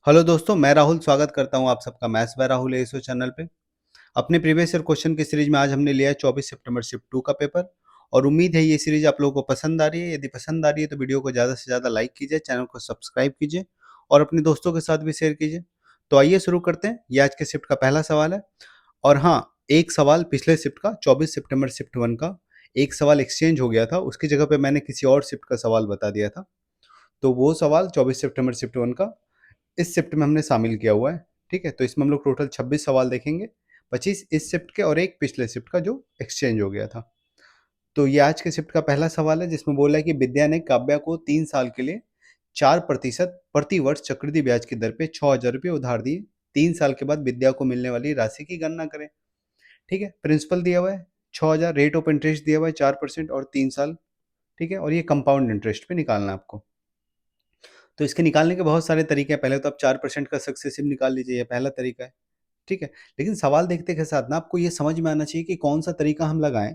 Hello दोस्तों, मैं राहुल स्वागत करता हूं आप सबका मैथ्स बाय राहुल एसो चैनल पे। अपने प्रीवियस ईयर क्वेश्चन की सीरीज में आज हमने लिया है 24 सितंबर शिफ्ट 2 का पेपर और उम्मीद है ये सीरीज आप लोगों को पसंद आ रही है। यदि पसंद आ रही है तो वीडियो को ज़्यादा से ज़्यादा लाइक कीजिए, चैनल को सब्सक्राइब कीजिए और अपने दोस्तों के साथ भी शेयर कीजिए। तो आइए शुरू करते हैं। ये आज के शिफ्ट का पहला सवाल है और हाँ, एक सवाल पिछले शिफ्ट का 24 सितंबर शिफ्ट 1 का एक सवाल एक्सचेंज हो गया था, उसकी जगह पे मैंने किसी और शिफ्ट का सवाल बता दिया था। तो वो सवाल 24 सितंबर शिफ्ट 1 का इस शिफ्ट में हमने शामिल किया हुआ है। ठीक है, तो इसमें हम लोग टोटल 26 सवाल देखेंगे, 25 इस शिफ्ट के और एक पिछले शिफ्ट का जो एक्सचेंज हो गया था। तो ये आज के शिफ्ट का पहला सवाल है जिसमें बोला है कि विद्या ने काव्या को 3 साल के लिए 4% प्रति वर्ष चक्रवृद्धि ब्याज की दर पे 6,000 रुपये उधार दिए। 3 साल के बाद विद्या को मिलने वाली राशि की गणना करें। ठीक है, प्रिंसिपल दिया हुआ है 6,000, रेट ऑफ इंटरेस्ट दिया हुआ है 4% और 3 साल। ठीक है, और ये कंपाउंड इंटरेस्ट पे निकालना है आपको। तो इसके निकालने के बहुत सारे तरीके हैं। पहले तो आप 4% का सक्सेसिव निकाल लीजिए, ये पहला तरीका है। ठीक है, लेकिन सवाल देखते के साथ ना आपको ये समझ में आना चाहिए कि कौन सा तरीका हम लगाएं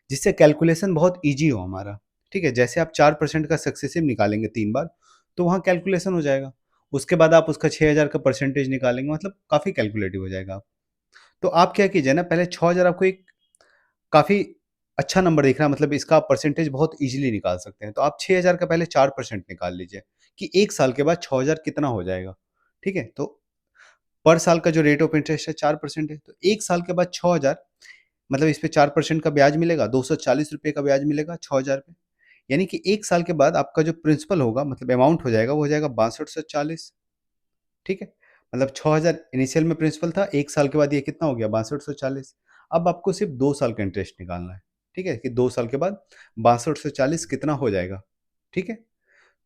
जिससे कैलकुलेशन बहुत ईजी हो हमारा। ठीक है, जैसे आप 4% का सक्सेसिव निकालेंगे 3 बार तो वहाँ कैलकुलेशन हो जाएगा। उसके बाद आप उसका 6,000 का परसेंटेज निकालेंगे, मतलब काफ़ी कैलकुलेटिव हो जाएगा आप। तो आप क्या कीजिए ना, पहले 6,000 आपको एक काफ़ी अच्छा नंबर दिख रहा है, मतलब इसका आप परसेंटेज बहुत ईजिली निकाल सकते हैं। तो आप 6,000 का पहले 4% निकाल लीजिए कि 1 साल के बाद 6,000 कितना हो जाएगा। ठीक है, तो पर साल का जो रेट ऑफ इंटरेस्ट है 4% है, तो 1 साल के बाद 6,000, मतलब इस पे 4% का ब्याज मिलेगा, 240 रुपये का ब्याज मिलेगा 6,000 पे। यानी कि 1 साल के बाद आपका जो प्रिंसिपल होगा, मतलब अमाउंट हो जाएगा, वो हो जाएगा 6240। ठीक है, मतलब 6,000 इनिशियल में प्रिंसिपल था, 1 साल के बाद ये कितना हो गया 6240। अब आपको सिर्फ 2 साल का इंटरेस्ट निकालना है। ठीक है, कि 2 साल के बाद 6240 कितना हो जाएगा। ठीक है,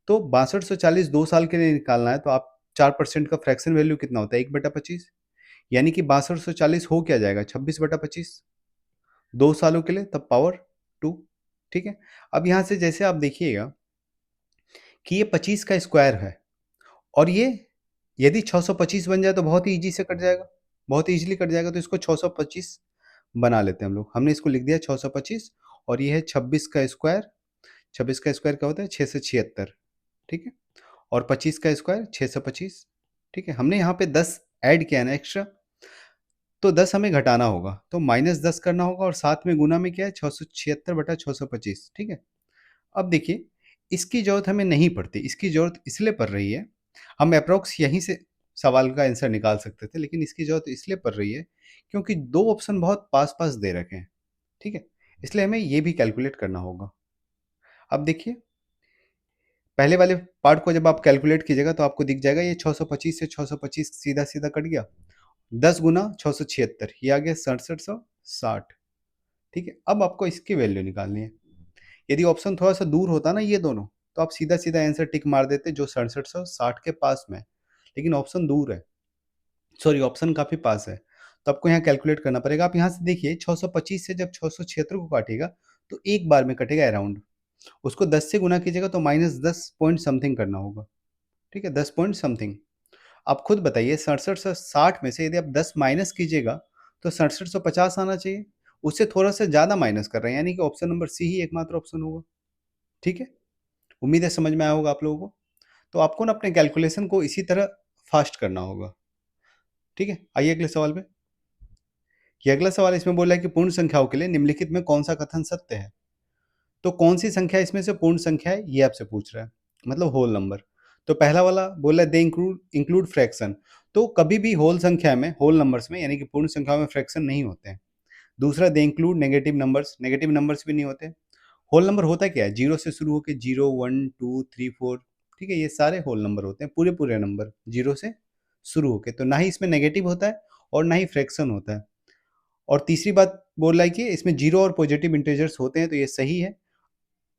तो 6240 2 साल के लिए निकालना है, तो आप 4% का फ्रैक्शन वैल्यू कितना होता है 1/25, यानी कि 6240 हो क्या जाएगा 26/25, 2 सालों के लिए, तब पावर 2। ठीक है, अब यहाँ से जैसे आप देखिएगा कि ये 25 का स्क्वायर है और ये यदि 625 बन जाए तो बहुत ही ईजी से कट जाएगा, बहुत ईजिली कट जाएगा। तो इसको 625 बना लेते हैं हम लोग। हमने इसको लिख दिया 625 और ये है 26 का स्क्वायर। 26 का स्क्वायर क्या होता है 6 से 76। ठीक है, और 25 का स्क्वायर 625। ठीक है, हमने यहाँ पे 10 ऐड किया ना एक्स्ट्रा, तो 10 हमें घटाना होगा, तो -10 करना होगा और साथ में गुना में क्या है 676/625। ठीक है, अब देखिए इसकी ज़रूरत हमें नहीं पड़ती, इसकी ज़रूरत इसलिए पड़ रही है, हम अप्रॉक्स यहीं से सवाल का आंसर निकाल सकते थे, लेकिन इसकी ज़रूरत इसलिए पड़ रही है क्योंकि 2 ऑप्शन बहुत पास-पास दे रखे हैं। ठीक है, इसलिए हमें ये भी कैलकुलेट करना होगा। अब देखिए, पहले वाले पार्ट को जब आप कैलकुलेट कीजिएगा तो आपको दिख जाएगा ये 625 से 625 सीधा-सीधा कट गया। 10 गुना 676, ये आ गया 6760। ठीक है, अब आपको इसकी वैल्यू निकालनी है। यदि ऑप्शन थोड़ा-सा दूर होता ना ये दोनों, तो आप सीधा-सीधा आंसर टिक मार देते जो 6760 के पास में है। लेकिन ऑप्शन दूर है, सॉरी ऑप्शन काफ़ी पास है, तो आपको यहाँ कैलकुलेट करना पड़ेगा। आप यहाँ से देखिए 625 से जब 676 को काटिएगा, तो एक बार में कटेगा अराउंड। उसको 10 से गुना कीजिएगा तो -10 पॉइंट समथिंग करना होगा। ठीक है, 10 पॉइंट समथिंग। आप खुद बताइए 67 से 60 में से यदि आप 10 माइनस कीजिएगा, तो 6750 आना चाहिए। उससे थोड़ा-सा ज़्यादा माइनस कर रहे हैं, यानी कि ऑप्शन नंबर सी ही एकमात्र ऑप्शन होगा। ठीक है? उम्मीद है समझ में आया होगा आप लोगों को। तो आपको ना अपने कैलकुलेशन को इसी तरह फास्ट करना होगा। ठीक है? आइए अगले सवाल पे। ये अगला सवाल इसमें बोला है कि पूर्ण संख्याओं के लिए निम्नलिखित में कौन-सा कथन सत्य है? तो कौन-सी संख्या इसमें से पूर्ण संख्या है, ये आपसे पूछ रहा है, मतलब होल नंबर। तो पहला वाला बोला है दे इंक्लूड इंक्लूड फ्रैक्शन, तो कभी भी होल संख्या में, होल नंबर्स में, यानी कि पूर्ण संख्याओं में फ्रैक्शन नहीं होते हैं। दूसरा दे इंक्लूड नेगेटिव नंबर्स भी नहीं होते। होल नंबर होता क्या है, 0 से शुरू होकर 0, 1, 2, 3, 4। ठीक है, ये सारे होल नंबर होते हैं, पूरे नंबर 0 से शुरू होके। तो ना ही इसमें नेगेटिव होता है और ना ही फ्रैक्शन होता है। और तीसरी बात बोल रहा है कि इसमें जीरो और पॉजिटिव इंटीजर्स होते हैं, तो ये सही है।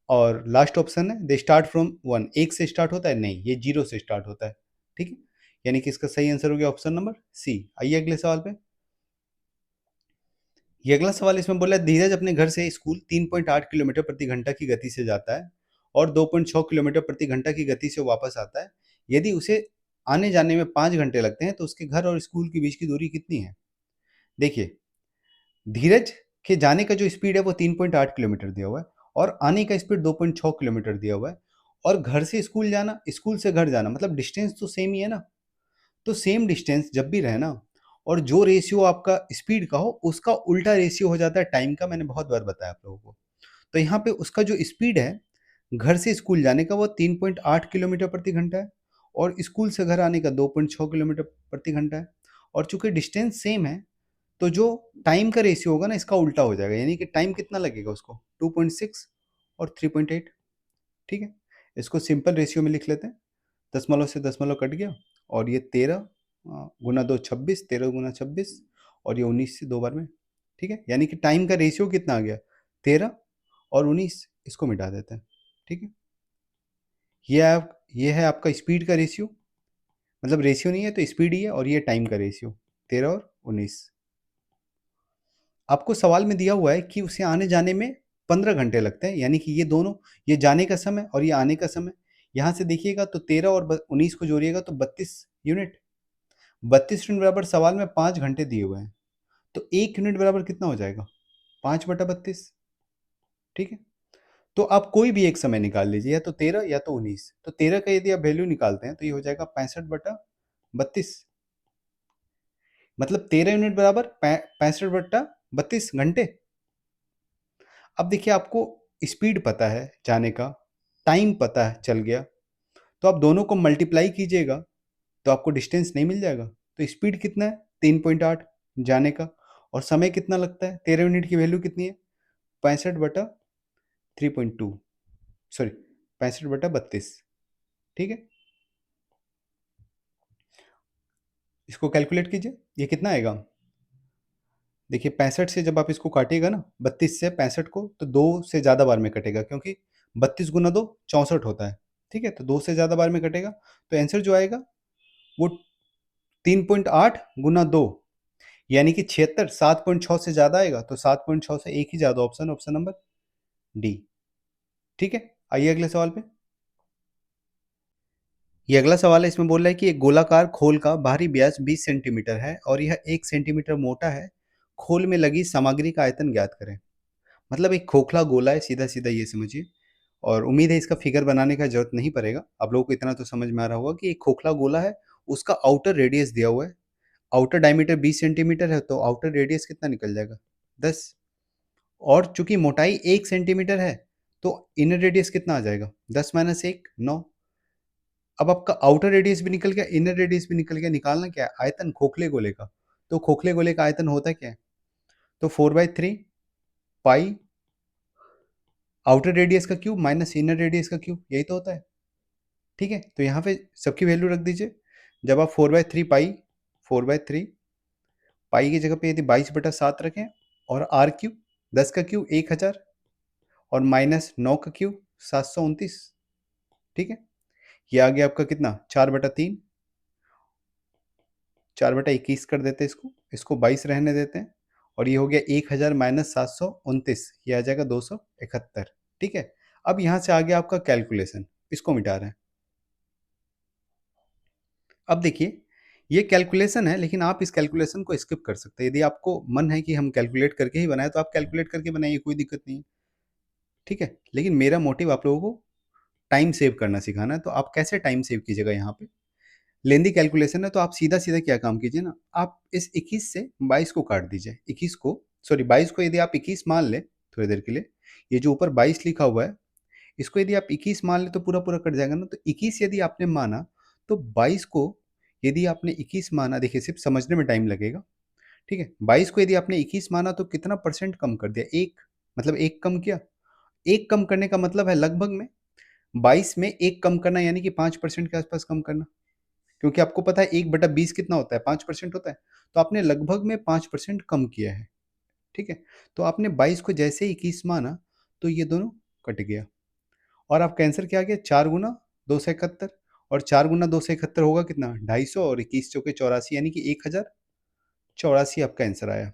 और लास्ट ऑप्शन है दे स्टार्ट फ्रॉम 1, 1 से स्टार्ट होता है, नहीं, ये 0 से स्टार्ट होता है। ठीक है, यानी कि इसका सही आंसर हो गया ऑप्शन नंबर सी। आइए अगले सवाल पे। ये अगला सवाल इसमें बोला है धीरज अपने घर से स्कूल 3.8 किलोमीटर प्रति घंटा की गति से जाता है और 2.6 किलोमीटर प्रति घंटा की गति से वापस आता है। यदि उसे आने जाने में 5 घंटे लगते हैं तो उसके घर और स्कूल के बीच की दूरी कितनी है? देखिए, धीरज के जाने का जो स्पीड है वो 3.8 किलोमीटर दिया हुआ है और आने का स्पीड 2.6 किलोमीटर दिया हुआ है। और घर से स्कूल जाना, स्कूल से घर जाना, मतलब डिस्टेंस तो सेम ही है ना। तो सेम डिस्टेंस जब भी रहे ना, और जो रेशियो आपका स्पीड का हो उसका उल्टा रेशियो हो जाता है टाइम का। मैंने बहुत बार बताया आप लोगों को। तो यहाँ पे उसका जो स्पीड है घर से स्कूल जाने का वो 3.8 किलोमीटर प्रति घंटा है, और स्कूल से घर आने का 2.6 किलोमीटर प्रति घंटा है। और चूंकि डिस्टेंस सेम है तो जो टाइम का रेशियो होगा ना इसका उल्टा हो जाएगा, यानी कि टाइम कितना लगेगा उसको, 2.6 और 3.8। ठीक है, इसको सिंपल रेशियो में लिख लेते हैं। दशमलव से दशमलव कट गया, और ये 13 गुना 2 26, 13 गुना 26, और ये 19 से 2 बार में। ठीक है, यानी कि टाइम का रेशियो कितना आ गया, 13 और 19, इसको मिटा देते हैं। ठीक है, ये है आपका स्पीड का रेशियो, मतलब रेशियो नहीं है तो स्पीड ही है, और ये टाइम का रेशियो 13 और 19। आपको सवाल में दिया हुआ है कि उसे आने जाने में 15 घंटे लगते हैं, यानी कि ये दोनों, ये जाने का समय और ये आने का समय। यहाँ से देखिएगा तो 13 और 19 को जोड़िएगा तो 32 यूनिट। 32 यूनिट बराबर सवाल में 5 घंटे दिए हुए हैं, तो 1 यूनिट बराबर कितना हो जाएगा, 5/32। ठीक है, तो आप कोई भी एक समय निकाल लीजिए, या तो 13 या तो 19। तो 13 का यदि आप वैल्यू निकालते हैं तो ये हो जाएगा 65/32, मतलब 13 यूनिट बराबर 65/32 घंटे। अब देखिए आपको स्पीड पता है जाने का, टाइम पता है चल गया, तो आप दोनों को मल्टीप्लाई कीजिएगा तो आपको डिस्टेंस नहीं मिल जाएगा। तो स्पीड कितना है, 3.8 जाने का, और समय कितना लगता है, 13 यूनिट की वैल्यू कितनी है, 65/3.2, सॉरी 65/32। ठीक है, इसको कैलकुलेट कीजिए, ये कितना आएगा। देखिए 65 से जब आप इसको काटिएगा ना, 32 से 65 को, तो 2 से ज़्यादा बार में कटेगा, क्योंकि 32 गुना 2 64 होता है। ठीक है, तो 2 से ज़्यादा बार में कटेगा, तो आंसर जो आएगा वो 3.8 गुना 2, यानी कि 76। 7.6 से ज़्यादा आएगा, तो 7.6 से एक ही ज़्यादा ऑप्शन, ऑप्शन नंबर डी। ठीक है, आइए अगले सवाल पे। ये अगला सवाल है, इसमें बोल रहा है कि एक गोलाकार खोल का बाहरी व्यास 20 सेंटीमीटर है और यह 1 सेंटीमीटर मोटा है। खोल में लगी सामग्री का आयतन ज्ञात करें। मतलब एक खोखला गोला है, सीधा सीधा ये समझिए, और उम्मीद है इसका फिगर बनाने का जरूरत नहीं पड़ेगा, आप लोगों को इतना तो समझ में आ रहा होगा कि एक खोखला गोला है, उसका आउटर रेडियस दिया हुआ है। आउटर डायमीटर 20 सेंटीमीटर है, तो आउटर रेडियस कितना निकल जाएगा, 10। और चूंकि मोटाई 1 सेंटीमीटर है, तो इनर रेडियस कितना आ जाएगा, 10 माइनस 1 9। अब आपका आउटर रेडियस भी निकल गया, इनर रेडियस भी निकल गया, निकालना क्या है, आयतन खोखले गोले का। तो खोखले गोले का आयतन होता क्या है, तो 4/3 पाई आउटर रेडियस का क्यूब माइनस इनर रेडियस का क्यूब, यही तो होता है। ठीक है, तो यहाँ पे सबकी वैल्यू रख दीजिए। जब आप 4/3 पाई की जगह पे यदि 22/7 रखें, और आर क्यूब 10 का क्यूब 1000, और माइनस 9 का क्यूब 729। ठीक है, ये आ गया आपका कितना, 4/3, 4/21 कर देते हैं इसको, इसको 22 रहने देते हैं, और ये हो गया 1000 माइनस 729, ये आ जाएगा 271। ठीक है, अब यहाँ से आ गया आपका कैलकुलेशन, इसको मिटा रहे हैं। अब देखिए ये कैलकुलेशन है, लेकिन आप इस कैलकुलेशन को स्किप कर सकते हैं। यदि आपको मन है कि हम कैलकुलेट करके ही बनाए, तो आप कैलकुलेट करके बनाइए, कोई दिक्कत नहीं है। ठीक है, लेकिन मेरा मोटिव आप लोगों को टाइम सेव करना सिखाना है। तो आप कैसे टाइम सेव कीजिएगा, यहाँ पे लेंदी कैलकुलेशन है, तो आप सीधा सीधा क्या काम कीजिए ना, आप इस 21 से 22 को काट दीजिए, 21 को, सॉरी 22 को यदि आप 21 मान ले थोड़ी देर के लिए, ये जो ऊपर 22 लिखा हुआ है, इसको यदि आप 21 मान ले तो पूरा पूरा कट जाएगा ना। तो 21 यदि आपने माना, तो 22 को यदि आपने 21 माना, देखिए सिर्फ समझने में टाइम लगेगा। ठीक है, 22 को यदि आपने 21 माना तो कितना परसेंट कम कर दिया, एक, मतलब एक कम किया। एक कम करने का मतलब है लगभग में 22 में एक कम करना, यानी कि 5% के आसपास कम करना, क्योंकि आपको पता है 1/20 कितना होता है, 5% होता है। तो आपने लगभग में 5% कम किया है। ठीक है, तो आपने 22 को जैसे ही 21 माना, तो ये दोनों कट गया, और आपका आंसर क्या आ गया, 4 गुना 271। और 4 गुना 271 होगा कितना, 250, और 21 चौके 84, यानी कि 1084 आपका आंसर आया।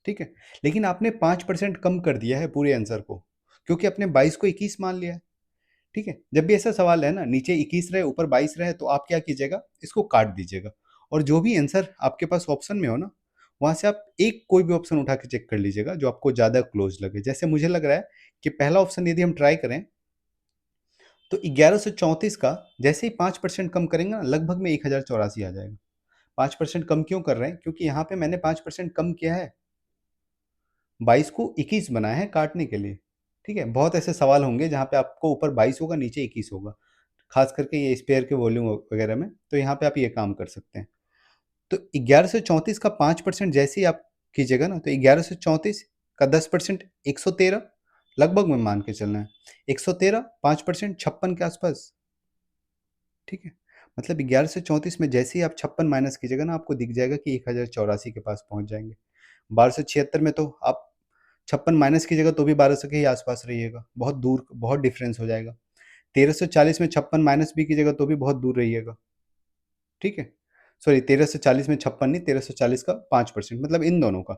ठीक है, लेकिन आपने 5% कम कर दिया है पूरे आंसर को, क्योंकि आपने 22 को 21 मान लिया है। ठीक है, जब भी ऐसा सवाल है ना, नीचे 21 रहे ऊपर 22 रहे, तो आप क्या कीजिएगा, इसको काट दीजिएगा, और जो भी आंसर आपके पास ऑप्शन में हो ना, वहां से आप एक कोई भी ऑप्शन उठा के चेक कर लीजिएगा जो आपको ज्यादा क्लोज लगे। जैसे मुझे लग रहा है कि पहला ऑप्शन यदि हम ट्राई करें, तो 1134 का जैसे ही 5% कम करेंगे ना, लगभग में 1084 आ जाएगा। 5% कम क्यों कर रहे हैं? क्योंकि यहाँ पे मैंने 5% कम किया है, 22 को 21 बनाया है काटने के लिए। ठीक है, बहुत ऐसे सवाल होंगे जहाँ पे आपको ऊपर 22 होगा, नीचे 21 होगा, खास करके ये स्पेयर के वॉल्यूम वगैरह में, तो यहाँ पे आप ये काम कर सकते हैं। तो 1134 का 5% जैसे ही आप कीजिएगा ना, तो 1134 का 10% 113, लगभग में मान के चलना है 113, 5% 56 के आसपास। ठीक है, मतलब 1134 में जैसे ही आप 56 माइनस कीजिएगा ना, आपको दिख जाएगा कि 1084 के पास पहुंच जाएंगे। 1276 में तो आप 56 माइनस कीजिएगा तो भी 1200 के ही आसपास रहिएगा, बहुत दूर, बहुत डिफरेंस हो जाएगा। 1340 में 56 माइनस भी कीजिएगा तो भी बहुत दूर रहिएगा। ठीक है, सॉरी 1340 में 56 नहीं, 1340 का 5%, मतलब इन दोनों का।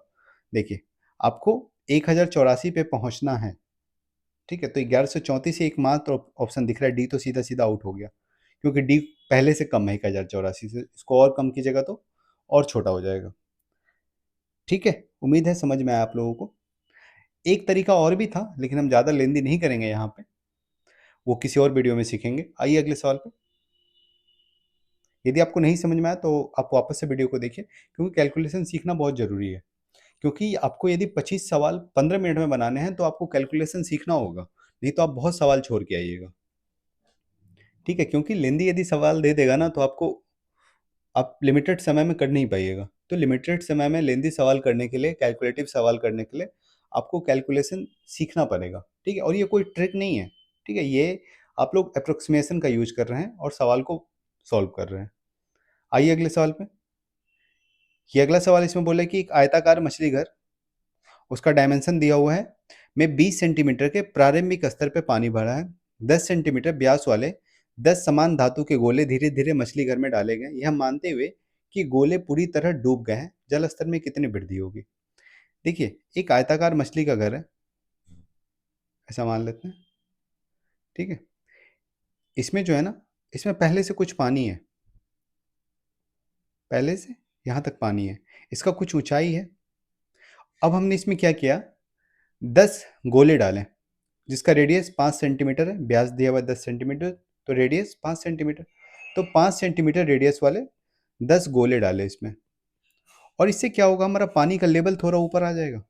देखिए, आपको 1084 पे पहुंचना है। ठीक है, तो 1134 से एक मात्र ऑप्शन दिख रहा है डी, तो सीधा सीधा आउट हो गया, क्योंकि डी पहले से कम है 1084 से। इसको और कम कीजिएगा तो और छोटा हो जाएगा। ठीक है, उम्मीद है समझ में आया आप लोगों को। एक तरीका और भी था, लेकिन हम ज़्यादा लेंदी नहीं करेंगे यहाँ पे, वो किसी और वीडियो में सीखेंगे। आइए अगले सवाल पे। यदि आपको नहीं समझ में आया तो आप वापस से वीडियो को देखिए, क्योंकि कैलकुलेशन सीखना बहुत ज़रूरी है। क्योंकि आपको यदि 25 सवाल 15 मिनट में बनाने हैं तो आपको कैलकुलेशन सीखना होगा, नहीं तो आप बहुत सवाल छोड़ के आइएगा। ठीक है, क्योंकि लेंदी यदि सवाल दे देगा ना, तो आपको, आप लिमिटेड समय में कर नहीं पाइएगा। तो लिमिटेड समय में लेंदी सवाल करने के लिए, कैलकुलेटिव सवाल करने के लिए आपको कैलकुलेशन सीखना पड़ेगा। ठीक है, और ये कोई ट्रिक नहीं है। ठीक है, ये आप लोग अप्रोक्सीमेशन का यूज कर रहे हैं और सवाल को सॉल्व कर रहे हैं। आइए अगले सवाल पे। ये अगला सवाल इसमें बोला है कि एक आयताकार मछली घर, उसका डायमेंशन दिया हुआ है, में 20 सेंटीमीटर के प्रारंभिक स्तर पे पानी भरा है। 10 सेंटीमीटर व्यास वाले 10 समान धातु के गोले धीरे धीरे मछली घर में डाले गए, यह मानते हुए कि गोले पूरी तरह डूब गए हैं, जल स्तर में कितनी वृद्धि होगी। देखिए, एक आयताकार मछली का घर है, ऐसा मान लेते हैं। ठीक है, इसमें जो है ना, इसमें पहले से कुछ पानी है, पहले से यहाँ तक पानी है, इसका कुछ ऊंचाई है। अब हमने इसमें क्या किया, 10 गोले डालें, जिसका रेडियस 5 सेंटीमीटर है, व्यास दिया हुआ 10 सेंटीमीटर, तो रेडियस 5 सेंटीमीटर। तो 5 सेंटीमीटर रेडियस वाले 10 गोले डाले इसमें, और इससे क्या होगा, हमारा पानी का लेवल थोड़ा ऊपर आ जाएगा।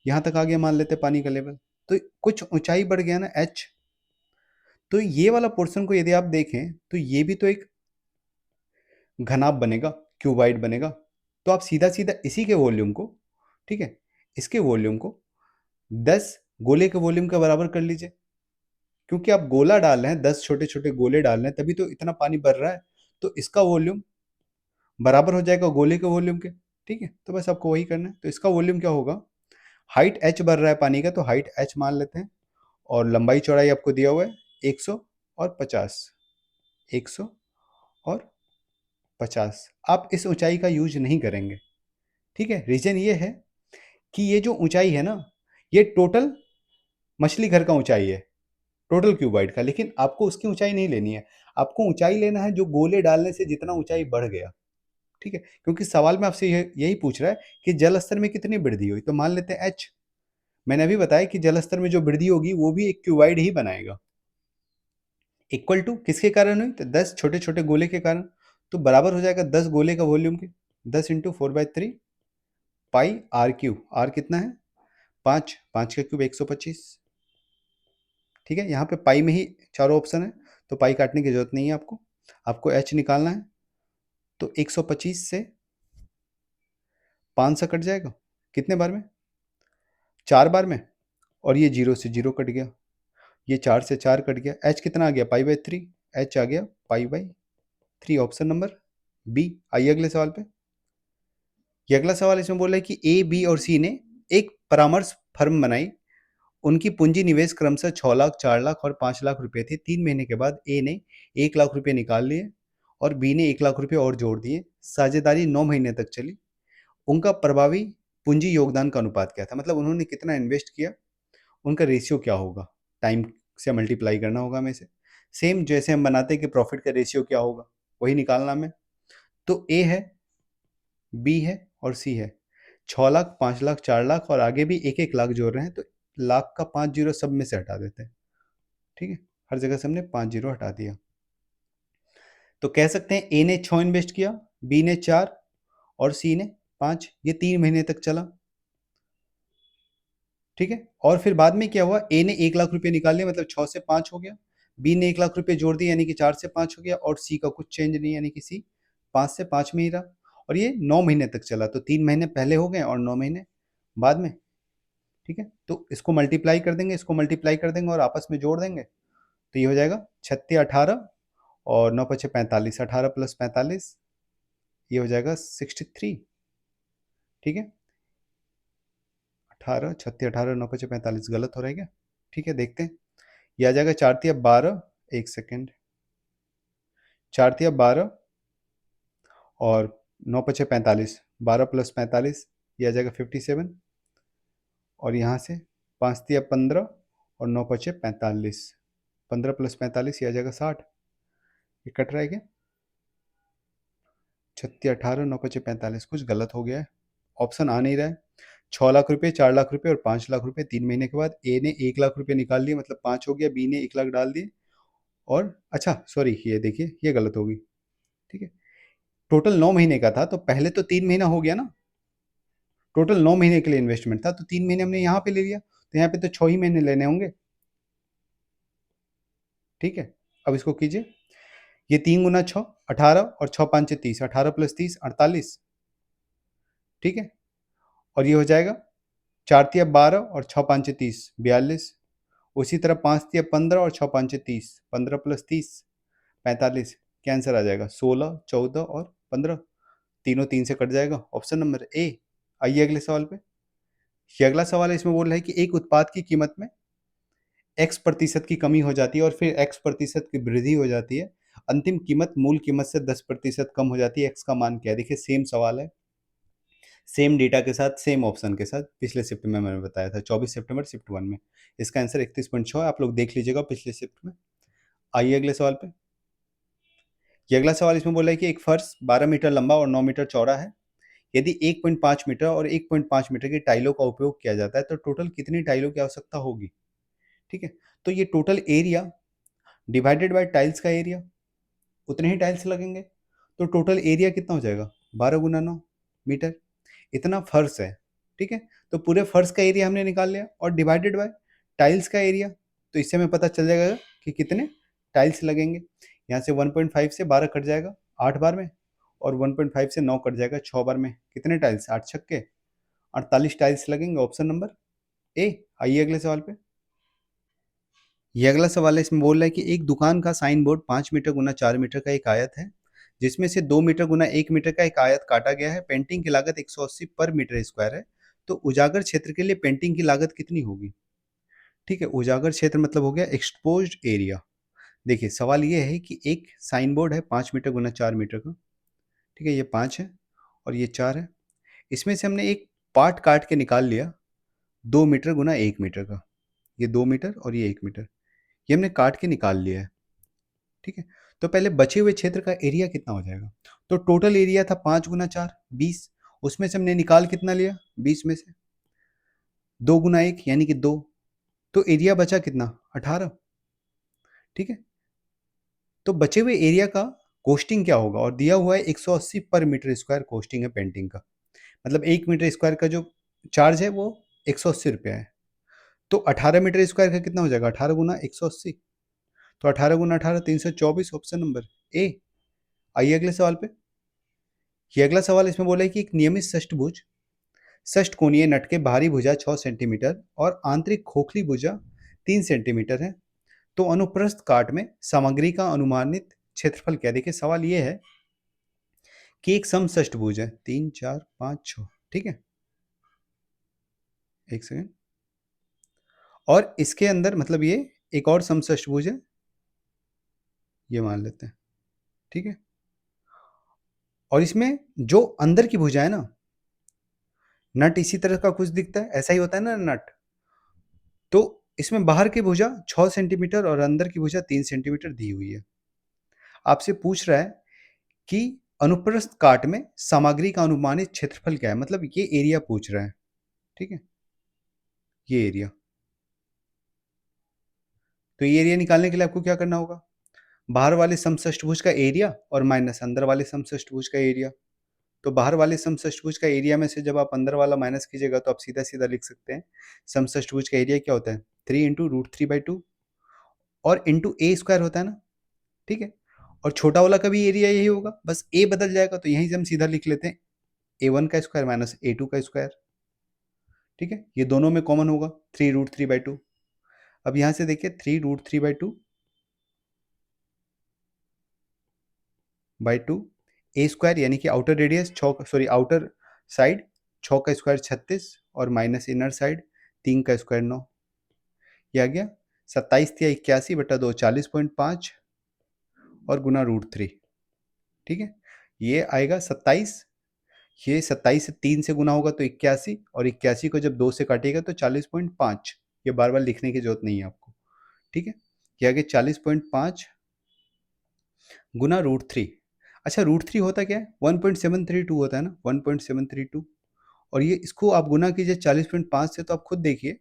यहाँ तक आ गया, मान लेते हैं पानी का लेवल, तो कुछ ऊंचाई बढ़ गया ना, एच। तो ये वाला पोर्शन को यदि आप देखें तो ये भी तो एक घनाभ बनेगा, क्यूबाइड बनेगा। तो आप सीधा सीधा इसी के वॉल्यूम को, ठीक है, इसके वॉल्यूम को 10 गोले के वॉल्यूम के बराबर कर लीजिए, क्योंकि आप गोला डाल रहे हैं, 10 छोटे छोटे गोले डाल रहे हैं, तभी तो इतना पानी भर रहा है। तो इसका वॉल्यूम बराबर हो जाएगा गोले के वॉल्यूम के। ठीक है, तो बस आपको वही करना है। तो इसका वॉल्यूम क्या होगा, हाइट एच भर रहा है पानी का, तो हाइट एच मान लेते हैं, और लंबाई चौड़ाई आपको दिया हुआ है 100 और 50, 100 और 50। आप इस ऊंचाई का यूज नहीं करेंगे। ठीक है, रीजन ये है कि ये जो ऊंचाई है ना, ये टोटल मछली घर का ऊंचाई है, टोटल क्यूबाइड का, लेकिन आपको उसकी ऊंचाई नहीं लेनी है। आपको ऊंचाई लेना है जो गोले डालने से जितना ऊंचाई बढ़ गया। ठीक है, क्योंकि सवाल में आपसे यही पूछ रहा है कि जल स्तर में कितनी वृद्धि हुई, तो मान लेते हैं एच। मैंने अभी बताया कि जल स्तर में जो वृद्धि होगी वो भी एक क्यूबाइड ही बनाएगा। इक्वल टू किसके कारण हुई, तो 10 छोटे छोटे गोले के कारण, तो बराबर हो जाएगा 10 गोले का वॉल्यूम के, 10 into 4/3 pi r cube. R कितना है, 5, 5 का क्यूब 125। ठीक है, यहाँ पे पाई में ही चारों ऑप्शन है, तो पाई काटने की जरूरत नहीं है आपको। आपको एच निकालना है, तो 125 से 5 से कट जाएगा, कितने बार में, 4 बार में, और ये 0 से 0 कट गया, ये 4 से 4 कट गया, एच कितना आ गया, पाई/3, एच आ गया पाई/3, ऑप्शन नंबर बी। आइए अगले सवाल पे। ये अगला सवाल इसमें बोला है कि ए, बी और सी ने एक परामर्श फर्म बनाई, उनकी पूंजी निवेश क्रमशः 6 लाख, 4 लाख और 5 लाख रुपए थे। 3 महीने के बाद ए ने 1 लाख रुपए निकाल लिए और बी ने 1 लाख रुपए और जोड़ दिए। साझेदारी 9 महीने तक चली। उनका प्रभावी पूंजी योगदान का अनुपात क्या था, मतलब उन्होंने कितना इन्वेस्ट किया, उनका रेशियो क्या होगा, टाइम से मल्टीप्लाई करना होगा हमें से। सेम जैसे हम बनाते हैं कि प्रॉफिट का रेशियो क्या होगा, वही निकालना हमें। तो ए है, बी है और सी है। 6 लाख, 5 लाख, 4 लाख और आगे भी 1-1 लाख जोड़ रहे हैं, तो लाख का 5 जीरो सब में से हटा देते हैं। ठीक है, हर जगह से हमने 5 जीरो हटा दिया। तो कह सकते हैं ए ने 6 इन्वेस्ट किया, बी ने 4 और सी ने 5। ये 3 महीने तक चला, ठीक है। और फिर बाद में क्या हुआ, ए ने 1 लाख रुपए निकाल लिया, मतलब 6 से 5 हो गया। बी ने 1 लाख रुपए जोड़ दिए, यानी कि 4 से 5 हो गया। और सी का कुछ चेंज नहीं, यानी कि सी 5 से 5 में ही रहा। और ये 9 महीने तक चला, तो 3 महीने पहले हो गए और 9 महीने बाद में, ठीक है। तो इसको मल्टीप्लाई कर देंगे, इसको मल्टीप्लाई कर देंगे और आपस में जोड़ देंगे, तो ये हो जाएगा 36 18 और 9 पचे 45, 18 प्लस 45 ये हो जाएगा 63, ठीक है। 18 36 18 9 पचे 45 गलत हो रहा है क्या? ठीक है, देखते हैं। ये आ जाएगा 4 तिया 12, एक सेकेंड, 4 तिया 12 और 9 पचे 45, 12 प्लस 45 ये आ जाएगा 57। और यहाँ से 5 तिया 15 और 9 पचे 45, 15 प्लस 45 ये आ जाएगा 60। ये कट रहा है क्या? 36 18 9 पचे 45, कुछ गलत हो गया है, ऑप्शन आ नहीं रहा है। 6 लाख रुपए, 4 लाख रुपए और 5 लाख रुपए 3 महीने के बाद। ए ने 1 लाख रुपए निकाल लिए, मतलब 5 हो गया। बी ने 1 लाख डाल दिए और अच्छा सॉरी, ये देखिए ये गलत होगी, ठीक है। टोटल 9 महीने का था, तो पहले तो 3 महीना हो गया ना। टोटल 9 महीने के लिए इन्वेस्टमेंट था, तो 3 महीने हमने यहाँ पे ले लिया, तो यहाँ पे तो 6 ही महीने लेने होंगे, ठीक है। अब इसको कीजिए, ये 3 गुना 6 18 और 6 5 30, 18 प्लस 30 48, ठीक है। और ये हो जाएगा 4 तिया 12 और 6 5 30 42। उसी तरह 5 तिया 15 और 6 5 30, 15 प्लस 30 45। कैंसर आ जाएगा 16 14 और 15, तीनों 3 से कट जाएगा, ऑप्शन नंबर ए। आइए अगले सवाल पे। ये अगला सवाल है, इसमें बोल रहा है कि एक उत्पाद की कीमत में एक्स प्रतिशत की कमी हो जाती है और फिर एक्स प्रतिशत की वृद्धि हो जाती है। अंतिम कीमत मूल कीमत से 10% कम हो जाती है, एक्स का मान क्या है? देखिए सेम सवाल है, सेम डेटा के साथ, सेम ऑप्शन के साथ। पिछले शिफ्ट में मैंने बताया था 24 सितंबर शिफ्ट 1 में। इसका आंसर 31.6 आप लोग देख लीजिएगा पिछले शिफ्ट में। आइए अगले सवाल पे। ये अगला सवाल इसमें बोला है कि एक फर्श 12 मीटर लंबा और 9 मीटर चौड़ा है। यदि 1.5 मीटर और 1.5 मीटर की टाइलों का उपयोग किया जाता है तो टोटल कितनी टाइलों की आवश्यकता होगी? ठीक है, तो ये total area divided by tiles का एरिया, उतने ही टाइल्स लगेंगे, तो टोटल एरिया कितना हो जाएगा? 12 गुना 9 मीटर, इतना फर्श है, ठीक है। तो पूरे फर्श का एरिया हमने निकाल लिया और डिवाइडेड बाय टाइल्स का एरिया, तो इससे हमें पता चल जाएगा कि कितने टाइल्स लगेंगे। यहाँ से 1.5 से 12 कट जाएगा 8 बार में, और 1.5 से 9 कट जाएगा 6 बार में। कितने टाइल्स? 8 छक्के 48 टाइल्स लगेंगे, ऑप्शन नंबर ए। आइए अगले सवाल पे। ये अगला सवाल है, इसमें बोल रहा है कि एक दुकान का साइन बोर्ड 5 मीटर गुना 4 मीटर का एक आयत है, जिसमें से 2 मीटर गुना 1 मीटर का एक आयत काटा गया है। पेंटिंग की लागत 180 पर मीटर स्क्वायर है, तो उजागर क्षेत्र के लिए पेंटिंग की लागत कितनी होगी? ठीक है, उजागर क्षेत्र मतलब हो गया एक्सपोज्ड एरिया। देखिए सवाल ये है कि एक साइन बोर्ड है 5 मीटर गुना 4 मीटर का, ठीक है, ये 5 है और ये 4 है। इसमें से हमने एक पार्ट काट के निकाल लिया 2 मीटर गुना 1 मीटर का, ये 2 मीटर और ये 1 मीटर, ये हमने काट के निकाल लिया है, ठीक है। तो पहले बचे हुए क्षेत्र का एरिया कितना हो जाएगा? तो टोटल एरिया था 5 गुना 4 20, उसमें से हमने निकाल कितना लिया? 20 में से 2 गुना 1 यानी कि 2, तो एरिया बचा कितना? 18, ठीक है। तो बचे हुए एरिया का कोस्टिंग क्या होगा? और दिया हुआ है 180 पर मीटर स्क्वायर कोस्टिंग है पेंटिंग का, मतलब 1 मीटर स्क्वायर का जो चार्ज है वो 180 रुपया है। तो 18 मीटर स्क्वायर का कितना हो जाएगा? 18 गुना 180, तो 18 गुना 18 324, ऑप्शन नंबर ए। आइए अगले सवाल पे। ये अगला सवाल इसमें बोला है कि एक नियमित षष्ठभुज षष्ठकोणीय नट के बाहरी भुजा 6 सेंटीमीटर और आंतरिक खोखली भुजा 3 सेंटीमीटर है, तो अनुप्रस्थ काट में सामग्री का अनुमानित क्षेत्रफल क्या है? देखिए सवाल ये है कि एक समषष्ठभुज है 3 4 5 6, ठीक है, एक सेकेंड, और इसके अंदर मतलब ये एक और समषष्ठभुज है, ये मान लेते हैं, ठीक है। और इसमें जो अंदर की भुजा है ना, नट इसी तरह का कुछ दिखता है, ऐसा ही होता है ना नट, तो इसमें बाहर की भुजा 6 सेंटीमीटर और अंदर की भुजा 3 सेंटीमीटर दी हुई है। आपसे पूछ रहा है कि अनुप्रस्थ काट में सामग्री का अनुमानित क्षेत्रफल क्या है, मतलब ये एरिया पूछ रहा है, ठीक है, ये एरिया। तो ये एरिया निकालने के लिए आपको क्या करना होगा? बाहर वाले समषष्ठभुज का एरिया और माइनस अंदर वाले समषष्ठभुज का एरिया। तो बाहर वाले समषष्ठभुज का एरिया में से जब आप अंदर वाला माइनस कीजिएगा तो आप सीधा सीधा लिख सकते हैं समषष्ठभुज का एरिया क्या होता है 3 इंटू रूट 3/2 और इंटू ए स्क्वायर होता है ना, ठीक है। और छोटा वाला का भी एरिया यही होगा, बस ए बदल जाएगा तो यहीं से हम सीधा लिख लेते हैं a1 का स्क्वायर माइनस a2 का स्क्वायर, ठीक है। ये दोनों में कॉमन होगा 3√3/2। अब यहां से देखिए 3√3/2 बाई 2 ए स्क्वायर यानी कि आउटर रेडियस आउटर साइड 6 का स्क्वायर 36 और माइनस इनर साइड 3 का स्क्वायर 9। ये आ गया 27×81/2 40.5 और गुना √3, ठीक है। ये आएगा 27, ये 27 से 3 से गुना होगा तो 81 और 81 को जब 2 से काटिएगा तो 40.5। ये बार बार लिखने की जरूरत नहीं है आपको, ठीक है। ये आगे 40.5 गुना √3। अच्छा √3 होता क्या है 1.732 होता है ना 1.732 और ये इसको आप गुना कीजिए 40.5 से तो आप खुद देखिए,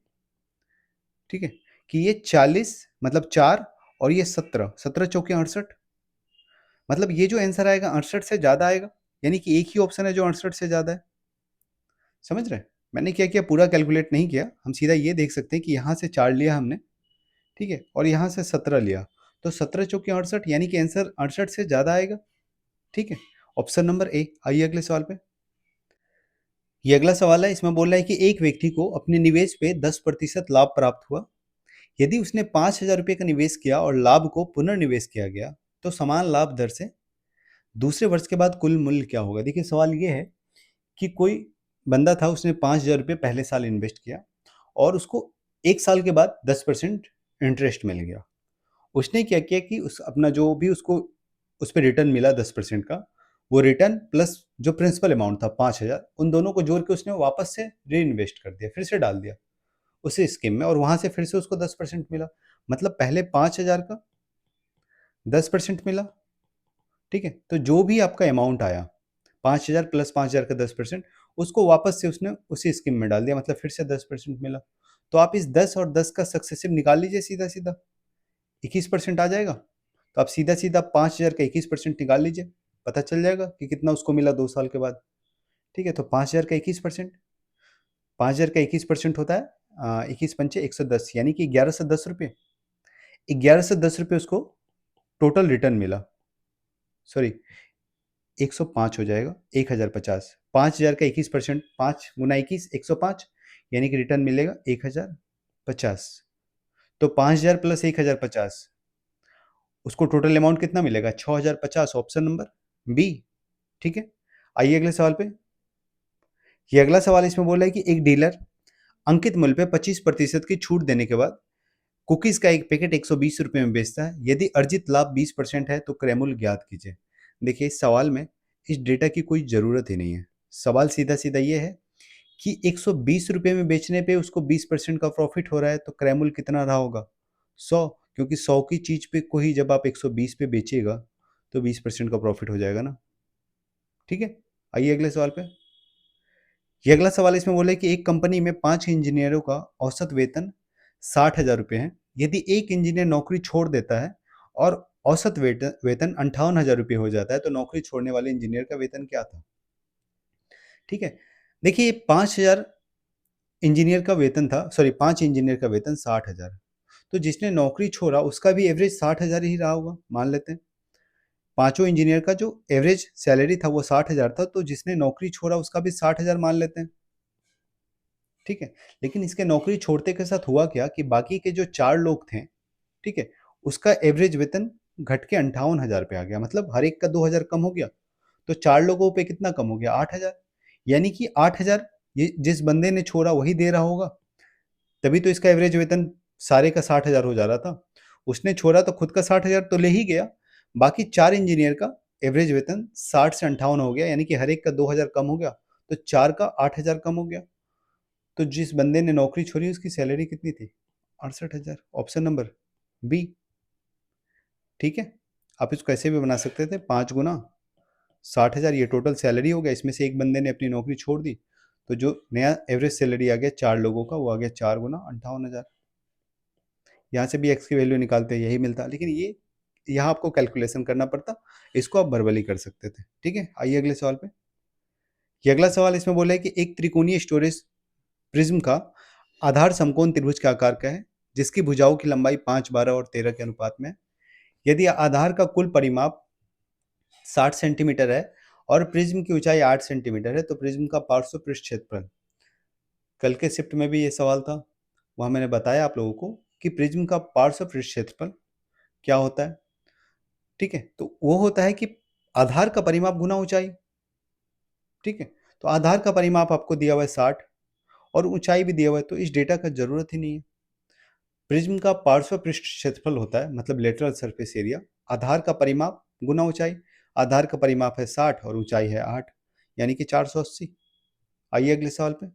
ठीक है, कि ये 40 मतलब 4 और ये 17 17 चौके 68, मतलब ये जो आंसर आएगा 68 से ज़्यादा आएगा, यानी कि एक ही ऑप्शन है जो 68 से ज़्यादा है। समझ रहे हैं? मैंने क्या किया पूरा कैलकुलेट नहीं किया, हम सीधा ये देख सकते हैं कि यहाँ से 4 लिया हमने, ठीक है, और यहाँ से 17 लिया तो 17 चौके 68 यानी कि आंसर 68 से ज़्यादा आएगा, ठीक है। Option number A. आइए अगले सवाल पे। ये अगला सवाल है, इसमें बोल रहा है कि एक व्यक्ति को अपने निवेश पे 10% लाभ प्राप्त हुआ। यदि उसने 5,000 रुपये का निवेश किया और लाभ को पुनर्निवेश किया गया तो समान लाभ दर से दूसरे वर्ष के बाद कुल मूल्य क्या होगा। देखिए सवाल ये है कि कोई बंदा था, उसने 5,000 रुपये पहले साल इन्वेस्ट किया और उसको 1 साल के बाद 10% इंटरेस्ट मिल गया। उसने क्या किया कि उस अपना जो भी उसको उस पर रिटर्न मिला 10% का, वो रिटर्न प्लस जो प्रिंसिपल अमाउंट था 5,000, उन दोनों को जोड़ के उसने वापस से री इन्वेस्ट कर दिया, फिर से डाल दिया उसी स्कीम में और वहां से फिर से उसको 10% मिला। मतलब पहले 5,000 का 10% मिला, ठीक है। तो जो भी आपका अमाउंट आया 5,000 प्लस 5,000 का 10%, उसको वापस से उसने उसी स्कीम में डाल दिया, मतलब फिर से 10% मिला। तो आप इस 10 और 10 का सक्सेसिव निकाल लीजिए, सीधा सीधा 21% आ जाएगा। तो आप सीधा सीधा 5,000 का 21% निकाल लीजिए, पता चल जाएगा कि कितना उसको मिला 2 साल के बाद, ठीक है। तो 5,000 का 21%, 5,000 का 21% होता है 21 पंचे 110 यानी कि 1,110 रुपये। 1,110 रुपये उसको टोटल रिटर्न मिला, सॉरी 105 हो जाएगा 1,050। 5,000 का 21%, 5 गुना 21 105 यानी कि रिटर्न मिलेगा 1,050। तो 5,000 प्लस 1,050 उसको टोटल अमाउंट कितना मिलेगा 6,050, ऑप्शन नंबर बी, ठीक है। आइए अगले सवाल पे। ये अगला सवाल इसमें बोला है कि एक डीलर अंकित मूल्य पे 25% की छूट देने के बाद कुकीज का एक पैकेट 120 रुपये में बेचता है। यदि अर्जित लाभ 20% है तो क्रय मूल्य ज्ञात कीजिए। देखिए इस सवाल में इस डेटा की कोई ज़रूरत ही नहीं है। सवाल सीधा सीधा ये है कि 120 रुपये में बेचने पे उसको 20% का प्रॉफिट हो रहा है तो क्रय मूल्य कितना रहा होगा 100, क्योंकि 100 की चीज पे को ही जब आप 120 पे बेचेगा तो 20% का प्रॉफिट हो जाएगा ना, ठीक है। आइए अगले सवाल पे। ये अगला सवाल इसमें बोले कि एक कंपनी में 5 इंजीनियरों का औसत वेतन 60,000 रुपये है। यदि एक इंजीनियर नौकरी छोड़ देता है और औसत वेतन वेतन 58,000 रुपये हो जाता है तो नौकरी छोड़ने वाले इंजीनियर का वेतन क्या था, ठीक है। देखिए 5,000 इंजीनियर का वेतन था, सॉरी 5 इंजीनियर का वेतन 60,000, तो जिसने नौकरी छोड़ा उसका भी एवरेज 60,000 ही रहा होगा, मान लेते हैं। पांचों इंजीनियर का जो एवरेज सैलरी था वो 60,000 था, तो जिसने नौकरी छोड़ा उसका भी 60,000 मान लेते हैं, ठीक है। लेकिन इसके नौकरी छोड़ते के साथ हुआ क्या कि बाकी के जो 4 लोग थे, ठीक है, उसका एवरेज वेतन घट के 58,000 पे आ गया, मतलब हर एक का 2,000 कम हो गया। तो 4 लोगों पे कितना कम हो गया 8,000, यानी कि 8,000 ये जिस बंदे ने छोड़ा वही दे रहा होगा, तभी तो इसका एवरेज वेतन सारे का 60,000 हो जा रहा था। उसने छोड़ा तो खुद का 60,000 तो ले ही गया, बाकी 4 इंजीनियर का एवरेज वेतन 60 से 58 हो गया, यानी कि हर एक का 2,000 कम हो गया, तो 4 का 8,000 कम हो गया। तो जिस बंदे ने नौकरी छोड़ी उसकी सैलरी कितनी थी 68,000, ऑप्शन नंबर बी, ठीक है। आप इसको ऐसे भी बना सकते थे 5 गुना 60,000 ये टोटल सैलरी हो गया, इसमें से एक बंदे ने अपनी नौकरी छोड़ दी तो जो नया एवरेज सैलरी आ गया 4 लोगों का वो आ गया 4 गुना 58,000। यहाँ से भी एक्स की वैल्यू निकालते हैं यही मिलता, लेकिन ये यहाँ आपको कैलकुलेशन करना पड़ता, इसको आप वर्बली कर सकते थे। ठीक है, आइए अगले सवाल पे। ये अगला सवाल इसमें बोला है कि एक त्रिकोणीय स्टोरेज प्रिज्म का आधार समकोण त्रिभुज के आकार का है, जिसकी भुजाओं की लंबाई 5, 12 और 13 के अनुपात में है। यदि आधार का कुल परिमाप 60 सेंटीमीटर है और प्रिज्म की ऊंचाई 8 सेंटीमीटर है, तो प्रिज्म का पार्श्व पृष्ठ क्षेत्रफल। कल के शिफ्ट में भी ये सवाल था, वहां मैंने बताया आप लोगों को कि प्रिज्म का पार्श्व पृष्ठ क्षेत्रफल क्या होता है। ठीक है, तो वो होता है कि आधार का परिमाप गुना ऊंचाई। ठीक है, तो आधार का परिमाप आपको दिया हुआ है 60 और ऊंचाई भी दिया हुआ है, तो इस डेटा का जरूरत ही नहीं है। प्रिज्म का पार्श्व पृष्ठ क्षेत्रफल होता है, मतलब लेटरल सरफेस एरिया, आधार का परिमाप गुना ऊंचाई। आधार का परिमाप है 60 और ऊंचाई है 8, यानी कि 480। आइए अगले सवाल पे।